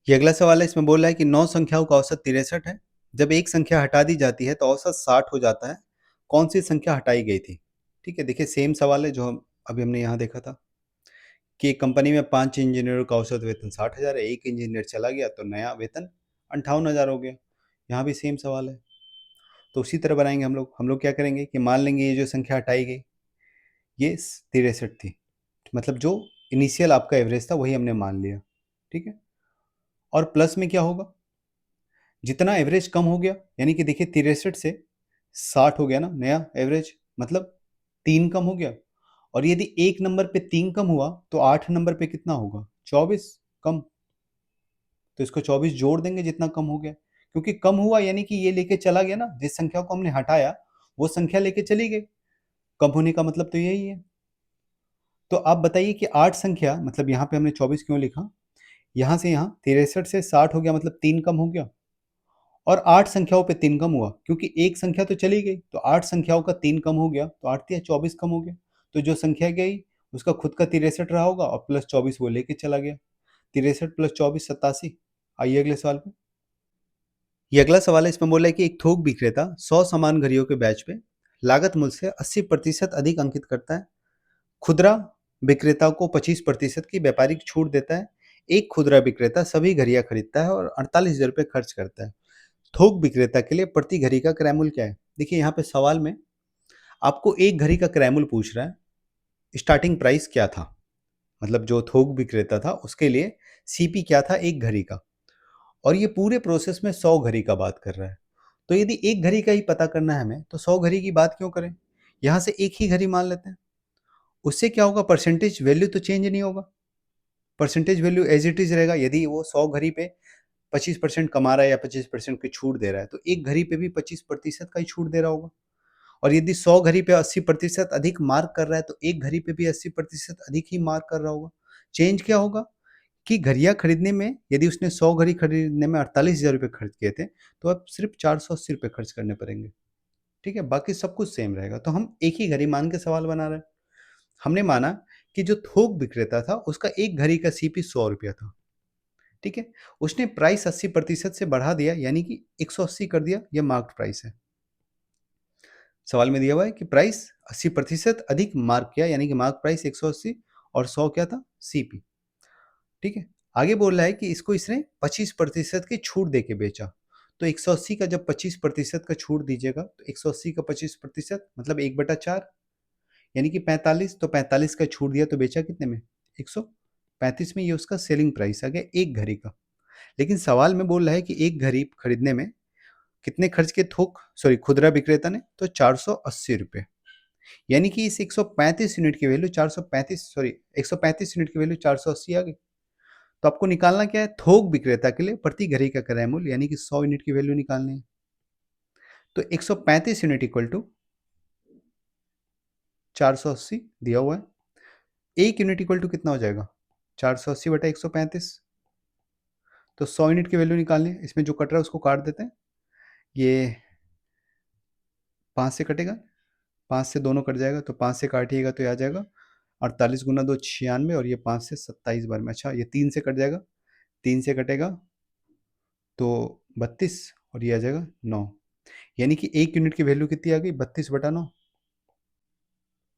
ये अगला सवाल है, इसमें बोल रहा है कि 9 संख्याओं का औसत 63 है। जब एक संख्या हटा दी जाती है तो औसत 60 हो जाता है। कौन सी संख्या हटाई गई थी? ठीक है, देखिए सेम सवाल है जो अभी हमने यहाँ देखा था कि एक कंपनी में 5 इंजीनियरों का औसत वेतन 60,000 है, एक इंजीनियर चला गया तो नया वेतन 58,000 हो गया। यहाँ भी सेम सवाल है, तो उसी तरह बनाएंगे हम लोग क्या करेंगे कि मान लेंगे ये जो संख्या हटाई गई ये 63 थी, मतलब जो इनिशियल आपका एवरेज था वही हमने मान लिया। ठीक है, और प्लस में क्या होगा, जितना एवरेज कम हो गया, यानी कि देखिए 63 से 60 हो गया ना नया एवरेज, मतलब 3 कम हो गया। और यदि एक नंबर पे 3 कम हुआ तो 8 नंबर पे कितना होगा, 24 कम। तो इसको 24 जोड़ देंगे जितना कम हो गया, क्योंकि कम हुआ यानी कि ये लेके चला गया ना, जिस संख्या को हमने हटाया वो संख्या लेके चली गई। कम होने का मतलब तो यही है। तो आप बताइए कि 8 संख्या, मतलब यहाँ पे हमने 24 क्यों लिखा, यहाँ से यहाँ 63 से 60 हो गया, मतलब 3 कम हो गया। और 8 संख्याओं पे 3 कम हुआ, क्योंकि एक संख्या तो चली गई, तो 8 संख्याओं का 3 कम हो गया, तो 8 या 24 कम हो गया। तो जो संख्या गई उसका खुद का 63 रहा होगा और प्लस 24 वो लेके चला गया। 63 प्लस 24 87। आइए अगले सवाल पे। ये अगला सवाल है, इसमें बोला है कि एक थोक विक्रेता 100 सामान घड़ियों के बैच पे लागत मूल्य से 80% अधिक अंकित करता है। खुदरा विक्रेता को 25% की व्यापारिक छूट देता है। एक खुदरा विक्रेता सभी घड़ियां खरीदता है और 48,000 रुपये खर्च करता है। थोक विक्रेता के लिए प्रति घड़ी का क्रय मूल्य क्या है? देखिए यहाँ पे सवाल में आपको एक घड़ी का क्रय मूल्य पूछ रहा है, स्टार्टिंग प्राइस क्या था, मतलब जो थोक विक्रेता था उसके लिए सीपी क्या था एक घड़ी का, और ये पूरे प्रोसेस में 100 घड़ी का बात कर रहा है। तो यदि एक घड़ी का ही पता करना है हमें तो 100 घड़ी की बात क्यों करें, यहाँ से एक ही घड़ी मान लेते हैं। उससे क्या होगा, परसेंटेज वैल्यू तो चेंज नहीं होगा, percentage value as it is रहेगा। यदि वो 100 घड़ी पे 25% कमा रहा है या 25% की छूट दे रहा है, तो एक घड़ी पे भी 25% का ही छूट दे रहा होगा। और यदि 100 घड़ी पे 80% अधिक मार्क कर रहा है, तो एक घड़ी पे भी 80% अधिक ही मार्क कर रहा होगा। चेंज क्या होगा कि घड़ियां खरीदने में, यदि उसने 100 घड़ी खरीदने में 48,000 रुपये खर्च किए थे, तो अब सिर्फ 480 रुपये खर्च करने पड़ेंगे। ठीक है, बाकी सब कुछ सेम रहेगा। तो हम एक ही घड़ी मान के सवाल बना रहे हैं। हमने माना कि जो थोक विक्रेता था उसका एक घड़ी का सीपी 100 रुपया था। ठीक है, उसने प्राइस 80% से बढ़ा दिया, यानी कि 180 कर दिया, यह मार्क्ड प्राइस है। सवाल में दिया हुआ है कि प्राइस 80% अधिक मार्क किया, यानी कि मार्क प्राइस 180 और 100 क्या था, सीपी। ठीक है, आगे बोल रहा है कि इसको इसने 25% की छूट देके बेचा। तो 180 का जब 25% का छूट दीजिएगा तो 180 का 25% मतलब 1/4, यानी कि 45। तो 45 का छूट दिया तो बेचा कितने में, 135 में। ये उसका सेलिंग प्राइस आ गया एक घड़ी का। लेकिन सवाल में बोल रहा है कि एक घड़ी खरीदने में कितने खर्च के खुदरा विक्रेता ने, तो 480 रुपये, यानी कि इस 135 यूनिट की वैल्यू 135 यूनिट की वैल्यू 480 आ गई। तो आपको निकालना क्या है, थोक विक्रेता के लिए प्रति घड़ी का क्रय मूल्य, यानी कि 100 यूनिट की वैल्यू निकालनी है। तो 135 यूनिट इक्वल टू 480 दिया हुआ है, एक यूनिट इक्वल टू कितना हो जाएगा, 480 बटा 135। तो 100 यूनिट की वैल्यू निकालनी है, इसमें जो कट रहा है उसको काट देते हैं। ये 5 से कटेगा, 5 से दोनों कट जाएगा, तो 5 से काटिएगा तो ये आ जाएगा 48 गुना 2 96, और ये 5 से 27 बार में, अच्छा ये 3 से कट जाएगा, 3 से कटेगा तो 32, और ये आ जाएगा 9, यानी कि एक यूनिट की वैल्यू कितनी आ गई, 32/9।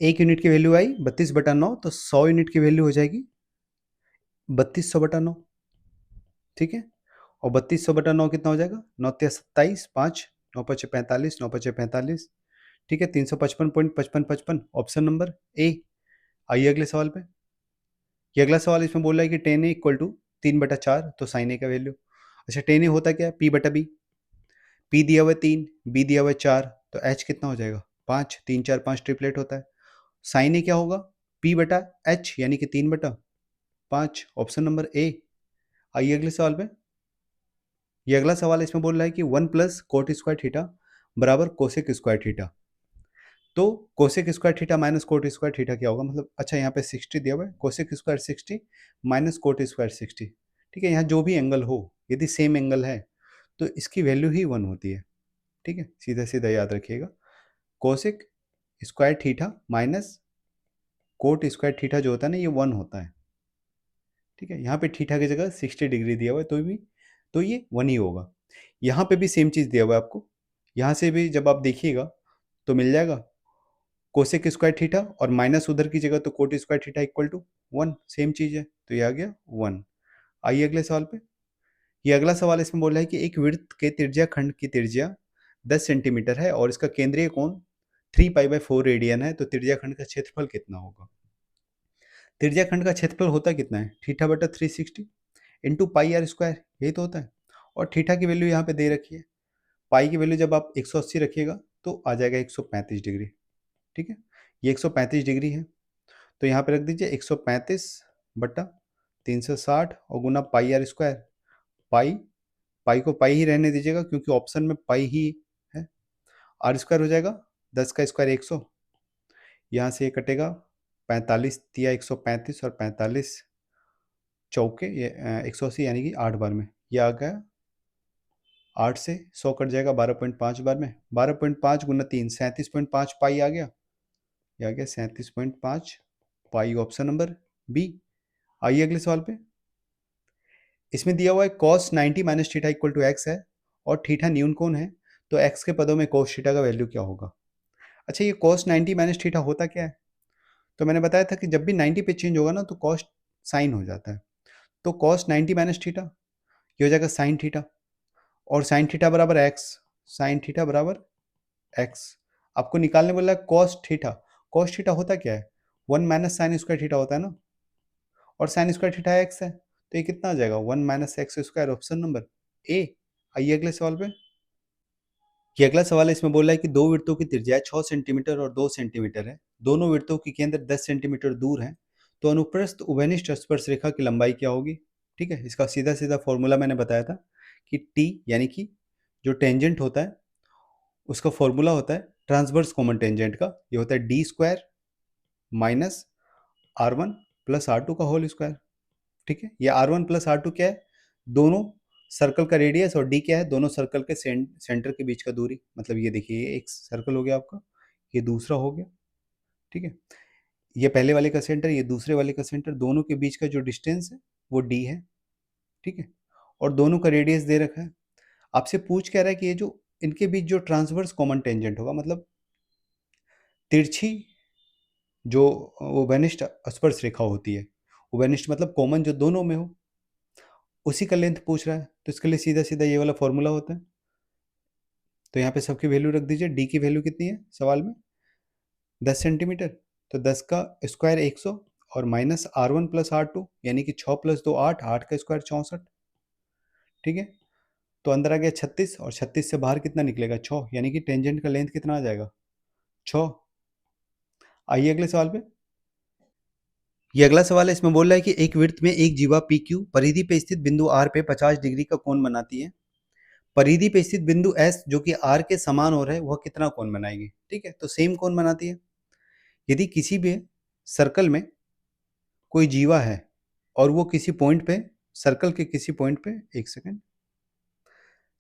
एक यूनिट की वैल्यू आई 32/9, तो 100 यूनिट की वैल्यू हो जाएगी 3200/9। ठीक है, और 3200/9 कितना हो जाएगा, 9 × 27 5, 9 × 5 = 45, 9 × 5 = 45। ठीक है, 355.5555 ऑप्शन नंबर ए। आइए अगले सवाल पे। ये अगला सवाल इसमें बोल रहा है कि टेन ए इक्वल टू 3/4, तो साइन ए का वैल्यू। अच्छा, टेन ए होता क्या है? P/B। P दिया हुआ है 3, B दिया हुआ है 4, तो H कितना हो जाएगा? 5। 3 4 5 ट्रिपलेट होता है। साइन ए क्या होगा? P/H यानी कि 3/5, ऑप्शन नंबर ए। आइए अगले सवाल पे। ये अगला सवाल इसमें बोल रहा है कि 1 प्लस कोट स्क्वायर थीटा बराबर कोसेक स्क्वायर थीटा। तो cosec square theta minus cot square theta क्या होगा? मतलब अच्छा, यहाँ पे 60 दिया हुआ है, cosec square 60 minus cot square 60। ठीक है, यहाँ जो भी एंगल हो, यदि सेम एंगल है तो इसकी वैल्यू ही 1 होती है। ठीक है, सीधा सीधा याद रखिएगा। Cosec square theta minus cot square theta जो होता है ना, ये 1 होता है। ठीक है, यहाँ पे थीटा की जगह 60 डिग्री दिया हुआ है, तो ये 1 ही होगा। यहाँ पे भी सेम चीज़ दिया हुआ है आपको, यहाँ से भी जब आप देखिएगा तो मिल जाएगा कोसेक स्क्वायर थीटा और माइनस उधर की जगह तो cot square theta equal to 1, same चीज़ है, तो ये आ गया 1। आइए अगले सवाल पे। ये अगला सवाल इसमें बोल रहा है कि एक वृत्त के त्रिज्या खंड की त्रिज्या 10 सेंटीमीटर है और इसका केंद्रीय कोण 3π/4 रेडियन है, तो त्रिज्या खंड का क्षेत्रफल कितना होगा? त्रिज्या खंड का क्षेत्रफल होता कितना है? थीटा बटा 360 इंटू पाई आर स्क्वायर, यही तो होता है। और थीटा की वैल्यू यहाँ पे दे रखी है। पाई की वैल्यू जब आप 180 रखिएगा तो आ जाएगा 135 डिग्री। ठीक है, ये 135 डिग्री है, तो यहाँ पे रख दीजिए 135 बटा 360 और गुना पाई आर स्क्वायर। पाई पाई को पाई ही रहने दीजिएगा क्योंकि ऑप्शन में पाई ही है। आर स्क्वायर हो जाएगा 10 का स्क्वायर 100, यहाँ से ये कटेगा 45 तिया 135 और 45 चौके ये 180 यानी कि 8 बार में ये आ गया। 8 से 100 कट जाएगा 12.5 बार में, 12.5 गुना 3 37.5 पाई आ गया, ये आ गया 37.5 पाई, ऑप्शन नंबर बी। आइए अगले सवाल पे। इसमें दिया हुआ है cos 90 minus theta equal to x है और थीटा न्यून कोण है, तो एक्स के पदों में cos थीटा का वैल्यू क्या होगा? अच्छा, ये cos 90 माइनस थीटा होता क्या है? तो मैंने बताया था कि जब भी 90 पे चेंज होगा ना तो cos साइन हो जाता है, तो cos 90 माइनस थीटा ये हो जाएगा साइन थीटा, और साइन थीटा बराबर एक्स, साइन थीटा बराबर एक्स। आपको निकालने बोला है cos थीटा। cos थीटा होता क्या है? 1 माइनस साइन स्क्वायर थीटा होता है ना, और साइन स्क्वायर थीटा एक्स है, तो ये कितना आ जाएगा? 1 minus x square, option number A. आइए अगले सवाल पे। ये अगला सवाल है, इसमें बोल रहा है कि दो वृत्तों की त्रिज्या 6 सेंटीमीटर और 2 सेंटीमीटर है, दोनों वृत्तों की केंद्र 10 सेंटीमीटर दूर है, तो अनुप्रस्थ उभयनिष्ठ स्पर्श रेखा की लंबाई क्या होगी? ठीक है, इसका सीधा सीधा फॉर्मूला मैंने बताया था कि टी यानी कि जो टेंजेंट होता है उसका फॉर्मूला होता है ट्रांसवर्स कॉमन टेंजेंट का, ये होता है D square minus R1 plus R2 का होल स्क्वायर। ठीक है, ये R1 प्लस R2 क्या है? दोनों सर्कल का रेडियस, और डी क्या है? दोनों सर्कल के सेंटर के बीच का दूरी। मतलब ये देखिए, ये एक सर्कल हो गया आपका, ये दूसरा हो गया। ठीक है, ये पहले वाले का सेंटर, ये दूसरे वाले का सेंटर, दोनों के बीच का जो डिस्टेंस है वो डी है। ठीक है, और दोनों का रेडियस दे रखा है। आपसे पूछ क्या रहा है कि ये जो इनके बीच जो ट्रांसवर्स कॉमन टेंजेंट होगा, मतलब तिरछी जो उभयनिष्ठ स्पर्श रेखा होती है, उभयनिष्ठ मतलब कॉमन जो दोनों में हो, उसी का लेंथ पूछ रहा है, तो इसके लिए सीधा सीधा ये वाला फॉर्मूला होता है। तो यहाँ पे सबकी वैल्यू रख दीजिए। डी की वैल्यू कितनी है सवाल में? 10 सेंटीमीटर, तो 10 का स्क्वायर 100 और माइनस R1 प्लस R2 यानी कि 6 प्लस 2 8, 8 का स्क्वायर 64। ठीक है, तो अंदर आ गया 36 और 36 से बाहर कितना निकलेगा? 6, यानी कि टेंजेंट का लेंथ कितना आ जाएगा? 6। आइए अगले सवाल पे। ये अगला सवाल है, इसमें बोल रहा है कि एक वृत्त में एक जीवा पी क्यू परिधि पे स्थित बिंदु आर पे 50 डिग्री का कोण बनाती है। परिधि पे स्थित बिंदु एस जो कि आर के समान हो रहा है, वह कितना कोण बनाएगी? ठीक है, तो सेम कोण बनाती है। यदि किसी भी सर्कल में कोई जीवा है और वो किसी पॉइंट पे, सर्कल के किसी पॉइंट पे, एक सेकेंड,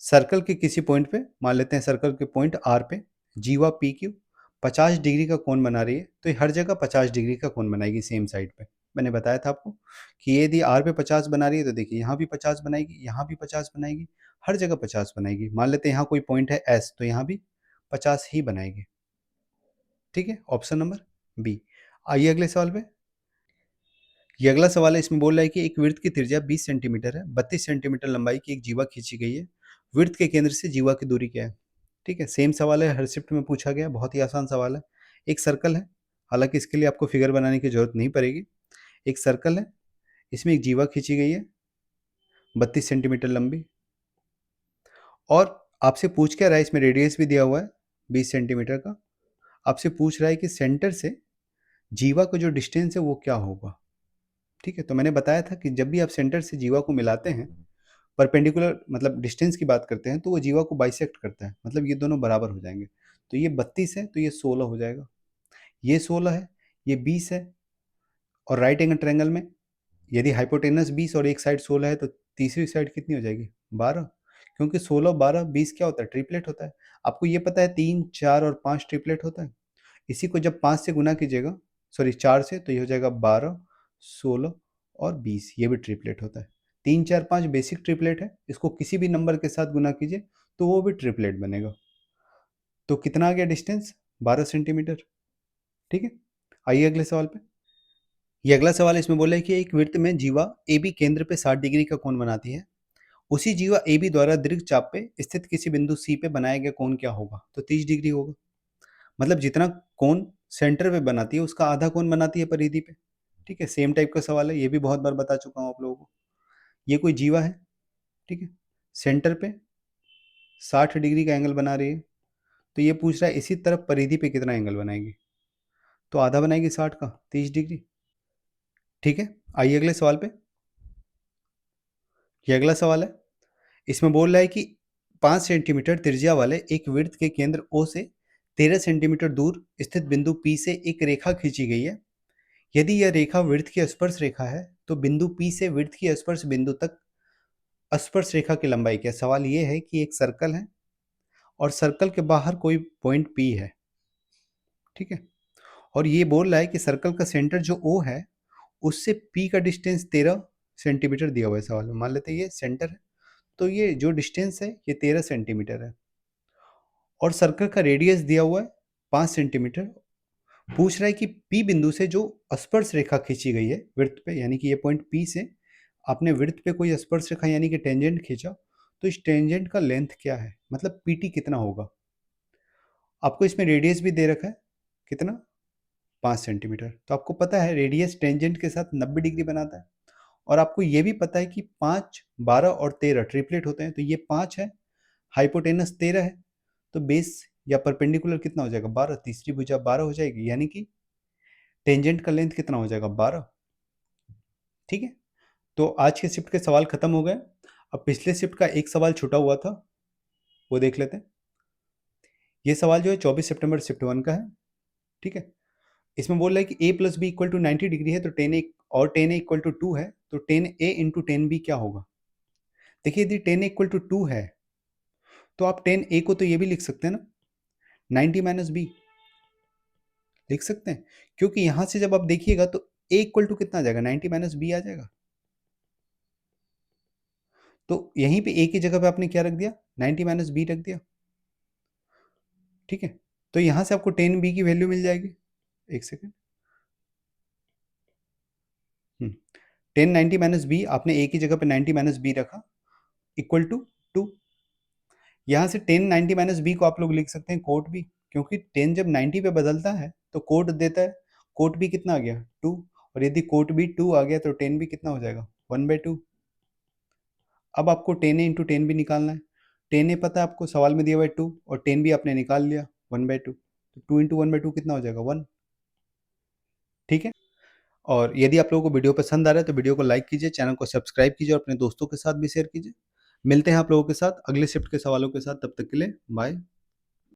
सर्कल के किसी पॉइंट पे, मान लेते हैं सर्कल के पॉइंट आर पे जीवा पी क्यू 50 डिग्री का कोण बना रही है, तो ये हर जगह 50 डिग्री का कोण बनाएगी सेम साइड पे। मैंने बताया था आपको कि यदि आर पे 50 बना रही है तो देखिए यहाँ भी 50 बनाएगी, यहाँ भी 50 बनाएगी, हर जगह 50 बनाएगी। मान लेते हैं यहाँ कोई पॉइंट है एस, तो यहाँ भी 50 ही बनाएगी। ठीक है, ऑप्शन नंबर बी। आइए अगले सवाल पे। ये अगला सवाल है, इसमें बोल रहा है कि एक वृत्त की त्रिज्या 20 सेंटीमीटर है, 32 सेंटीमीटर लंबाई की एक जीवा खींची गई है, वृत्त के केंद्र से जीवा की दूरी क्या है? ठीक है, सेम सवाल है, हर शिफ्ट में पूछा गया, बहुत ही आसान सवाल है। एक सर्कल है, हालांकि इसके लिए आपको फिगर बनाने की जरूरत नहीं पड़ेगी। एक सर्कल है, इसमें एक जीवा खींची गई है 32 सेंटीमीटर लंबी, और आपसे पूछ क्या रहा है, इसमें रेडियस भी दिया हुआ है 20 सेंटीमीटर का। आपसे पूछ रहा है कि सेंटर से जीवा का जो डिस्टेंस है वो क्या होगा। ठीक है, तो मैंने बताया था कि जब भी आप सेंटर से जीवा को मिलाते हैं, परपेंडिकुलर मतलब डिस्टेंस की बात करते हैं, तो वो जीवा को बाइसेक्ट करता है, मतलब ये दोनों बराबर हो जाएंगे। तो ये 32 है तो ये 16 हो जाएगा, ये 16 है, ये 20 है, और राइट एंगल ट्रायंगल में यदि हाइपोटेनस 20 और एक साइड 16 है तो तीसरी साइड कितनी हो जाएगी, 12, क्योंकि 16 12 20 क्या होता है, ट्रिपलेट होता है। आपको ये पता है 3 4 और 5 ट्रिपलेट होता है। इसी को जब 5 से गुना कीजिएगा, सॉरी 4 से, तो ये हो जाएगा 12 16 और 20, ये भी ट्रिपलेट होता है। 3 4 5 बेसिक ट्रिपलेट है, इसको किसी भी नंबर के साथ गुना कीजिए तो वो भी ट्रिपलेट बनेगा। तो कितना आ गया डिस्टेंस, 12 सेंटीमीटर। ठीक है, आइए अगले सवाल पे। ये अगला सवाल इसमें बोला है कि एक वृत्त में जीवा ए बी केंद्र पे 60 डिग्री का कोण बनाती है। उसी जीवा ए बी द्वारा दीर्घ चाप पे स्थित किसी बिंदु सी पे बनाया गया कोण क्या होगा, तो 30 डिग्री होगा। मतलब जितना कोण सेंटर पे बनाती है उसका आधा कोण बनाती है परिधि पे। ठीक है, सेम टाइप का सवाल है, ये भी बहुत बार बता चुका हूँ आप लोगों को। ये कोई जीवा है, ठीक है, सेंटर पे 60 डिग्री का एंगल बना रही है, तो ये पूछ रहा है इसी तरफ परिधि पे कितना एंगल बनाएगी, तो आधा बनाएगी 60 का, 30 डिग्री। ठीक है, आइए अगले सवाल पे। ये अगला सवाल है, इसमें बोल रहा है कि 5 सेंटीमीटर त्रिज्या वाले एक वृत्त के केंद्र ओ से 13 सेंटीमीटर दूर स्थित बिंदु पी से एक रेखा खींची गई है। यदि यह रेखा वृत्त की स्पर्श रेखा है तो बिंदु पी से वृत्त की स्पर्श बिंदु तक स्पर्श रेखा की लंबाई क्या है। सवाल यह है कि एक सर्कल है और सर्कल के बाहर कोई पॉइंट पी है, ठीक है, और ये बोल रहा है कि सर्कल का सेंटर जो ओ है उससे पी का डिस्टेंस 13 सेंटीमीटर दिया हुआ है सवाल में। मान लेते हैं ये सेंटर है, तो ये जो डिस्टेंस है ये 13 सेंटीमीटर है, और सर्कल का रेडियस दिया हुआ है 5 सेंटीमीटर। पूछ रहा है कि पी बिंदु से जो स्पर्श रेखा खींची गई है वृत्त पे, यानी कि ये पॉइंट पी से आपने वृत्त पे कोई स्पर्श रेखा यानी कि टेंजेंट खींचा, तो इस टेंजेंट का लेंथ क्या है, मतलब पीटी कितना होगा। आपको इसमें रेडियस भी दे रखा है, कितना, 5 सेंटीमीटर। तो आपको पता है रेडियस टेंजेंट के साथ 90 डिग्री बनाता है, और आपको ये भी पता है कि 5 12 और 13 ट्रिपलेट होते हैं, तो ये 5 है, हाइपोटेनस 13 है, तो बेस या परपेंडिकुलर कितना हो जाएगा, 12, तीसरी भुजा 12 हो जाएगी, यानी कि टेंजेंट का लेंथ कितना हो जाएगा, 12। ठीक है, तो आज के शिफ्ट के सवाल खत्म हो गए। अब पिछले शिफ्ट का एक सवाल छूटा हुआ था, वो देख लेते हैं। ये सवाल जो है 24 सितंबर शिफ्ट 1 का है। ठीक है, इसमें बोल रहा है कि a plus b equal to 90 degree है, तो टेन ए और टेन ए इक्वल टू 2 है, तो टेन ए इंटू टेन बी क्या होगा। देखिए यदि टेन ए इक्वल टू 2 है तो आप टेन ए को तो ये भी लिख सकते हैं ना, 90 माइनस बी लिख सकते हैं, क्योंकि यहां से जब आप देखिएगा तो a इक्वल टू कितना आ जाएगा, 90 माइनस बी आ जाएगा। तो यहीं पे a की जगह पे आपने क्या रख दिया, 90 माइनस बी रख दिया। ठीक है, तो यहां से आपको 10b की वैल्यू मिल जाएगी। एक सेकेंड, 10 90 माइनस बी, आपने a की जगह पे 90 माइनस बी रखा, इक्वल टू 2। यहाँ से 10 90 माइनस बी को आप लोग लिख सकते हैं कोट बी, क्योंकि 10 जब 90 पे बदलता है तो कोट देता है, कोट बी कितना आ गया 2, और यदि कोट बी 2 आ गया तो 10 बी कितना हो जाएगा 1/2। अब आपको 10 ए इंटू 10 बी निकालना है। 10 ए पता है आपको, सवाल में दिया हुआ है 2, और 10 बी आपने निकाल लिया 1/2, तो 2 इंटू 1/2 कितना हो जाएगा 1। ठीक है, और यदि आप लोगों को वीडियो पसंद आ रहा है तो वीडियो को लाइक कीजिए, चैनल को सब्सक्राइब कीजिए और अपने दोस्तों के साथ भी शेयर कीजिए। मिलते हैं आप लोगों के साथ अगले शिफ्ट के सवालों के साथ, तब तक के लिए बाय।